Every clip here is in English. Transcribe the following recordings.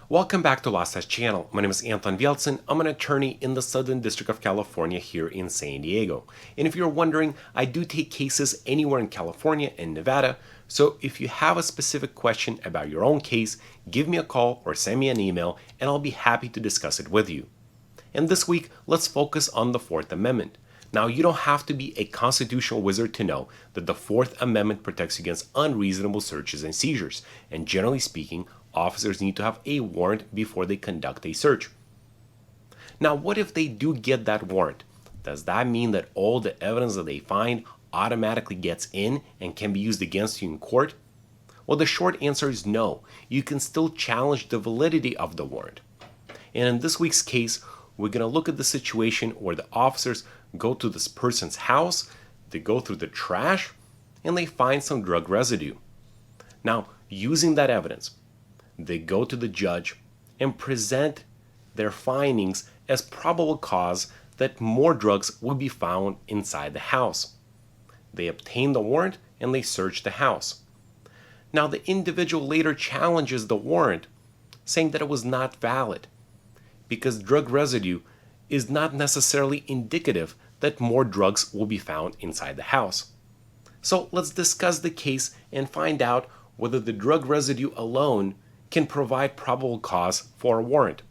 Welcome back to Law Stash channel. My name is Anton Vieltsin. I'm an attorney in the Southern District of California here in San Diego. And if you're wondering, I do take cases anywhere in California and Nevada. So if you have a specific question about your own case, give me a call or send me an email and I'll be happy to discuss it with you. And this week, let's focus on the Fourth Amendment. Now, you don't have to be a constitutional wizard to know that the Fourth Amendment protects against unreasonable searches and seizures. And generally speaking, officers need to have a warrant before they conduct a search. Now, what if they do get that warrant? Does that mean that all the evidence that they find automatically gets in and can be used against you in court? Well, the short answer is no. You can still challenge the validity of the warrant. And in this week's case, we're going to look at the situation where the officers go to this person's house, they go through the trash, and they find some drug residue. Now, using that evidence, they go to the judge and present their findings as probable cause that more drugs will be found inside the house. They obtain the warrant and they search the house. Now, the individual later challenges the warrant, saying that it was not valid because drug residue is not necessarily indicative that more drugs will be found inside the house. So let's discuss the case and find out whether the drug residue alone can provide probable cause for a warrant.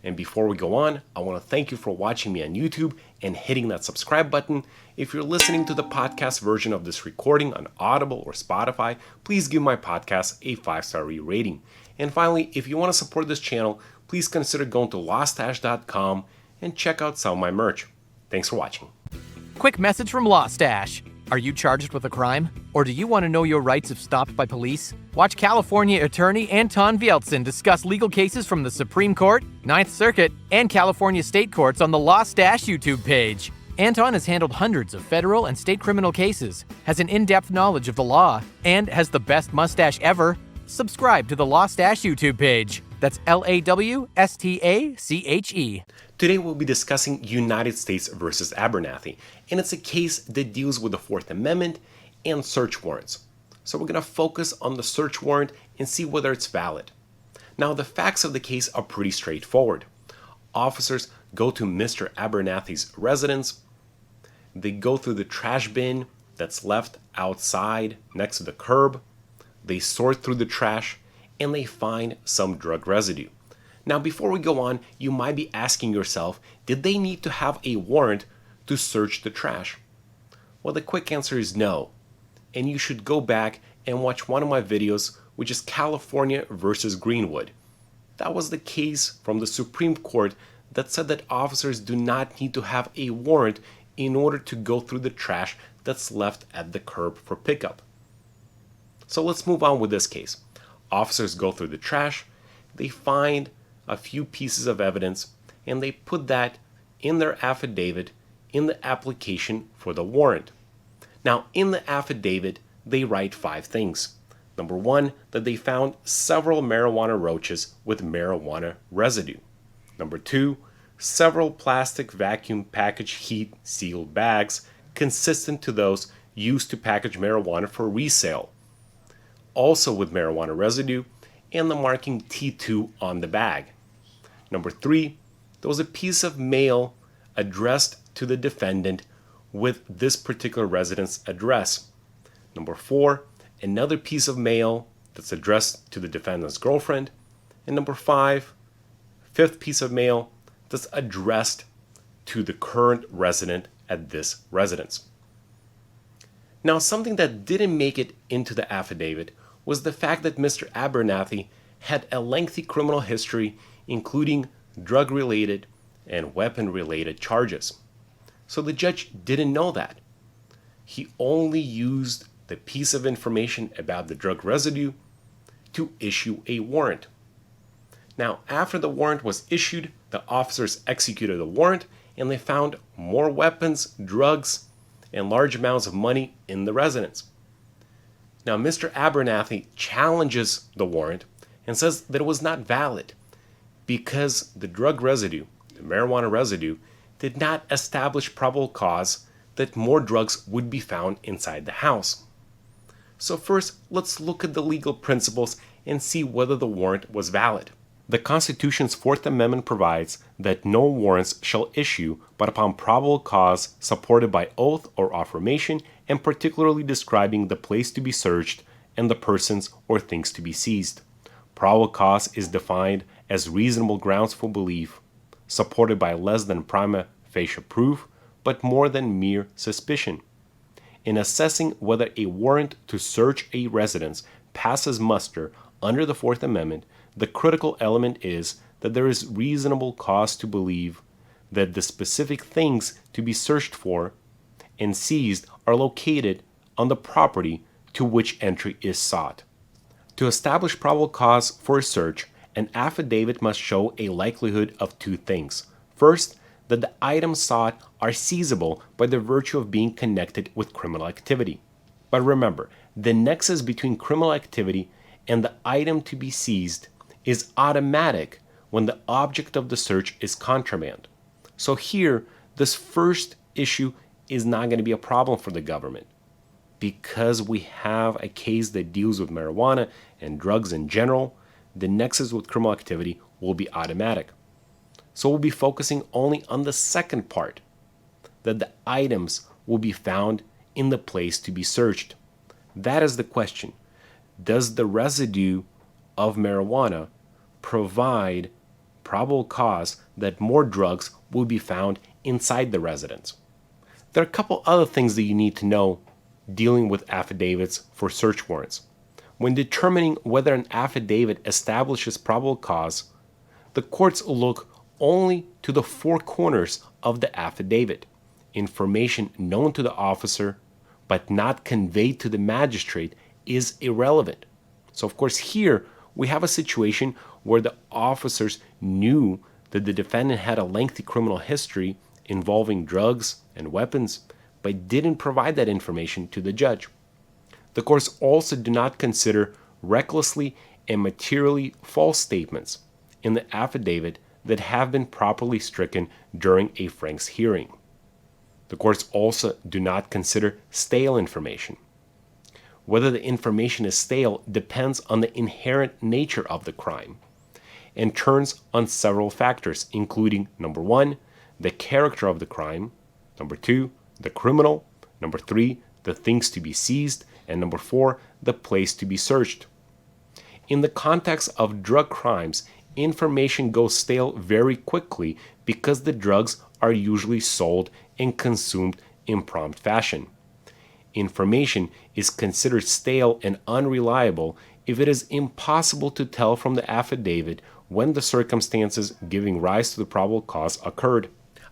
And before we go on, I want to thank you for watching me on YouTube and hitting that subscribe button. If you're listening to the podcast version of this recording on Audible or Spotify, please give my podcast a 5-star rating. And finally, if you want to support this channel, please consider going to lawstash.com and check out some of my merch. Thanks for watching. Quick message from Law Stash. Are you charged with a crime? Or do you want to know your rights if stopped by police? Watch California attorney Anton Vieltsin discuss legal cases from the Supreme Court, Ninth Circuit, and California state courts on the Law Stash YouTube page. Anton has handled hundreds of federal and state criminal cases, has an in-depth knowledge of the law, and has the best mustache ever. Subscribe to the Law Stash YouTube page. That's LAWSTACHE. Today we'll be discussing United States versus Abernathy, and it's a case that deals with the Fourth Amendment and search warrants. So we're going to focus on the search warrant and see whether it's valid. Now, the facts of the case are pretty straightforward. Officers go to Mr. Abernathy's residence. They go through the trash bin that's left outside next to the curb. They sort through the trash and they find some drug residue. Now, before we go on, you might be asking yourself, did they need to have a warrant to search the trash? Well, the quick answer is no. And you should go back and watch one of my videos, which is California versus Greenwood. That was the case from the Supreme Court that said that officers do not need to have a warrant in order to go through the trash that's left at the curb for pickup. So let's move on with this case. Officers go through the trash, they find a few pieces of evidence, and they put that in their affidavit in the application for the warrant. Now, in the affidavit, they write 5 things. Number 1, that they found several marijuana roaches with marijuana residue. Number 2, several plastic vacuum package heat sealed bags consistent to those used to package marijuana for resale, also with marijuana residue, and the marking T2 on the bag. Number 3, there was a piece of mail addressed to the defendant with this particular resident's address. Number 4, another piece of mail that's addressed to the defendant's girlfriend. And number 5, fifth piece of mail that's addressed to the current resident at this residence. Now, something that didn't make it into the affidavit was the fact that Mr. Abernathy had a lengthy criminal history, including drug-related and weapon-related charges. So the judge didn't know that. He only used the piece of information about the drug residue to issue a warrant. Now, after the warrant was issued, the officers executed the warrant and they found more weapons, drugs, and large amounts of money in the residence. Now, Mr. Abernathy challenges the warrant and says that it was not valid because the drug residue, the marijuana residue, did not establish probable cause that more drugs would be found inside the house. So first, let's look at the legal principles and see whether the warrant was valid. The Constitution's Fourth Amendment provides that no warrants shall issue but upon probable cause supported by oath or affirmation, and particularly describing the place to be searched and the persons or things to be seized. Probable cause is defined as reasonable grounds for belief, supported by less than prima facie proof, but more than mere suspicion. In assessing whether a warrant to search a residence passes muster under the Fourth Amendment, the critical element is that there is reasonable cause to believe that the specific things to be searched for and seized are located on the property to which entry is sought. To establish probable cause for a search, an affidavit must show a likelihood of two things. First, that the items sought are seizable by the virtue of being connected with criminal activity. But remember, the nexus between criminal activity and the item to be seized is automatic when the object of the search is contraband. So here, this first issue is not going to be a problem for the government, because we have a case that deals with marijuana and drugs in general. The nexus with criminal activity will be automatic. So we'll be focusing only on the second part, that the items will be found in the place to be searched. That is the question. Does the residue of marijuana provide probable cause that more drugs will be found inside the residence? There are a couple other things that you need to know dealing with affidavits for search warrants. When determining whether an affidavit establishes probable cause, the courts look only to the four corners of the affidavit. Information known to the officer but not conveyed to the magistrate is irrelevant. So of course here we have a situation where the officers knew that the defendant had a lengthy criminal history involving drugs and weapons, but didn't provide that information to the judge. The courts also do not consider recklessly and materially false statements in the affidavit that have been properly stricken during a Franks hearing. The courts also do not consider stale information. Whether the information is stale depends on the inherent nature of the crime and turns on several factors, including number 1, the character of the crime, number 2, the criminal, number 3, the things to be seized, and number 4, the place to be searched. In the context of drug crimes, information goes stale very quickly because the drugs are usually sold and consumed in prompt fashion. Information is considered stale and unreliable if it is impossible to tell from the affidavit when the circumstances giving rise to the probable cause occurred.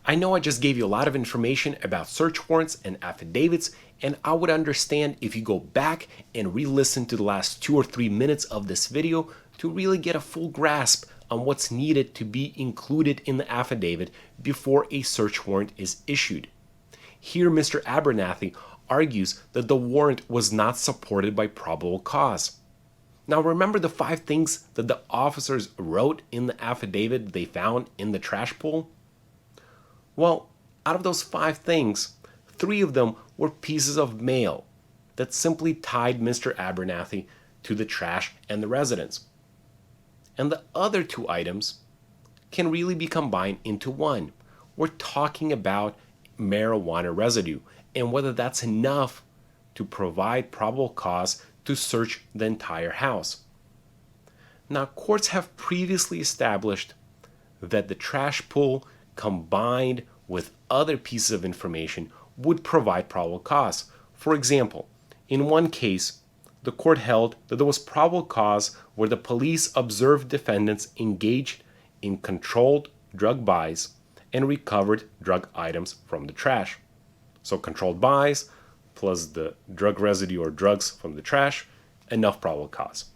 I know I just gave you a lot of information about search warrants and affidavits, and I would understand if you go back and re-listen to the last 2 or 3 minutes of this video to really get a full grasp on what's needed to be included in the affidavit before a search warrant is issued. Here, Mr. Abernathy argues that the warrant was not supported by probable cause. Now remember the 5 things that the officers wrote in the affidavit they found in the trash pool? Well, out of those 5 things, 3 of them were pieces of mail that simply tied Mr. Abernathy to the trash and the residence. And the other 2 items can really be combined into one. We're talking about marijuana residue and whether that's enough to provide probable cause to search the entire house. Now, courts have previously established that the trash pool combined with other pieces of information would provide probable cause. For example, in one case, the court held that there was probable cause where the police observed defendants engaged in controlled drug buys and recovered drug items from the trash. So controlled buys plus the drug residue or drugs from the trash, enough probable cause.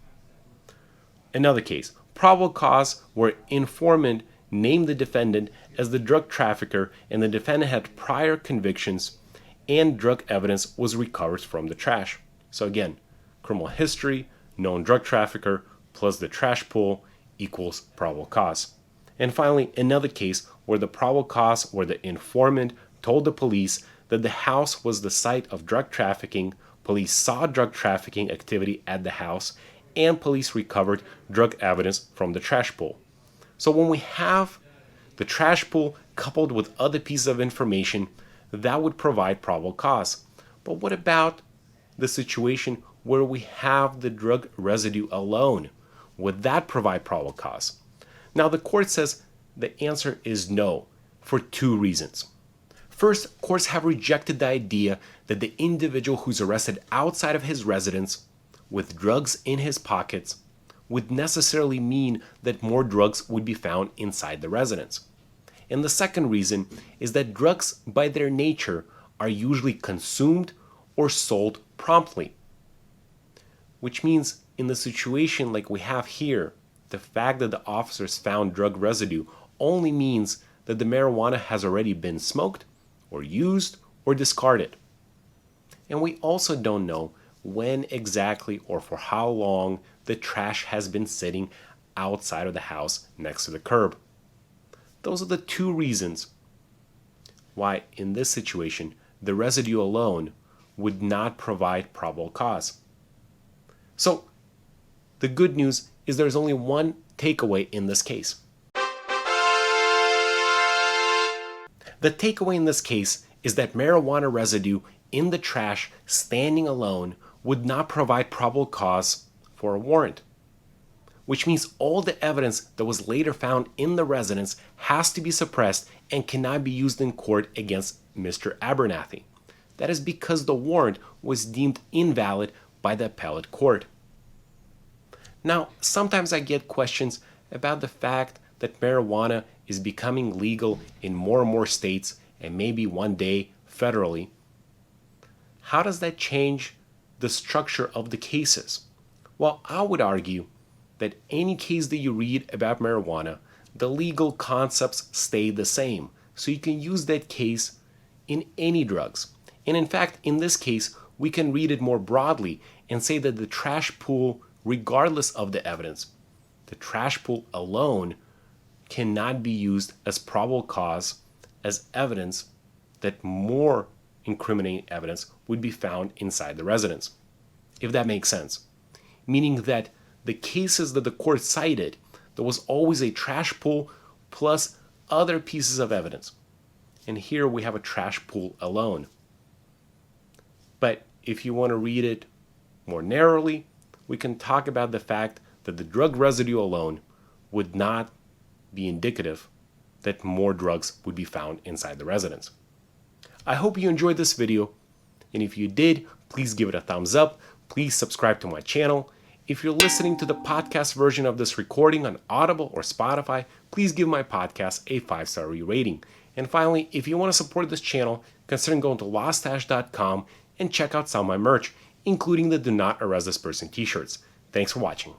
Another case, probable cause where informant named the defendant as the drug trafficker and the defendant had prior convictions and drug evidence was recovered from the trash. So again, criminal history, known drug trafficker, plus the trash pool equals probable cause. And finally, another case where the probable cause where the informant told the police that the house was the site of drug trafficking police saw drug trafficking activity at the house, and police recovered drug evidence from the trash pool. So when we have the trash pool coupled with other pieces of information, that would provide probable cause. But what about the situation where we have the drug residue alone? Would that provide probable cause? Now the court says the answer is no, for two reasons. First, courts have rejected the idea that the individual who's arrested outside of his residence with drugs in his pockets would necessarily mean that more drugs would be found inside the residence. And the second reason is that drugs by their nature are usually consumed or sold promptly. Which means in the situation like we have here, the fact that the officers found drug residue only means that the marijuana has already been smoked or used or discarded. And we also don't know when exactly or for how long the trash has been sitting outside of the house next to the curb. Those are the two reasons why in this situation the residue alone would not provide probable cause. So the good news is there's only one takeaway in this case. The takeaway in this case is that marijuana residue in the trash standing alone would not provide probable cause for a warrant, which means all the evidence that was later found in the residence has to be suppressed and cannot be used in court against Mr. Abernathy. That is because the warrant was deemed invalid by the appellate court. Now, sometimes I get questions about the fact that marijuana is becoming legal in more and more states and maybe one day federally. How does that change the structure of the cases? Well, I would argue that any case that you read about marijuana, the legal concepts stay the same. So you can use that case in any drugs. And in fact, in this case, we can read it more broadly and say that the trash pool, regardless of the evidence, the trash pool alone cannot be used as probable cause as evidence that more incriminating evidence would be found inside the residence, if that makes sense. Meaning that the cases that the court cited, there was always a trash pool plus other pieces of evidence. And here we have a trash pool alone. But if you want to read it more narrowly, we can talk about the fact that the drug residue alone would not be indicative that more drugs would be found inside the residence. I hope you enjoyed this video, and if you did, please give it a thumbs up. Please subscribe to my channel. If you're listening to the podcast version of this recording on Audible or Spotify, please give my podcast a 5-star rating. And finally, if you want to support this channel, consider going to loststash.com and check out some of my merch, including the Do Not Arrest This Person t-shirts. Thanks for watching.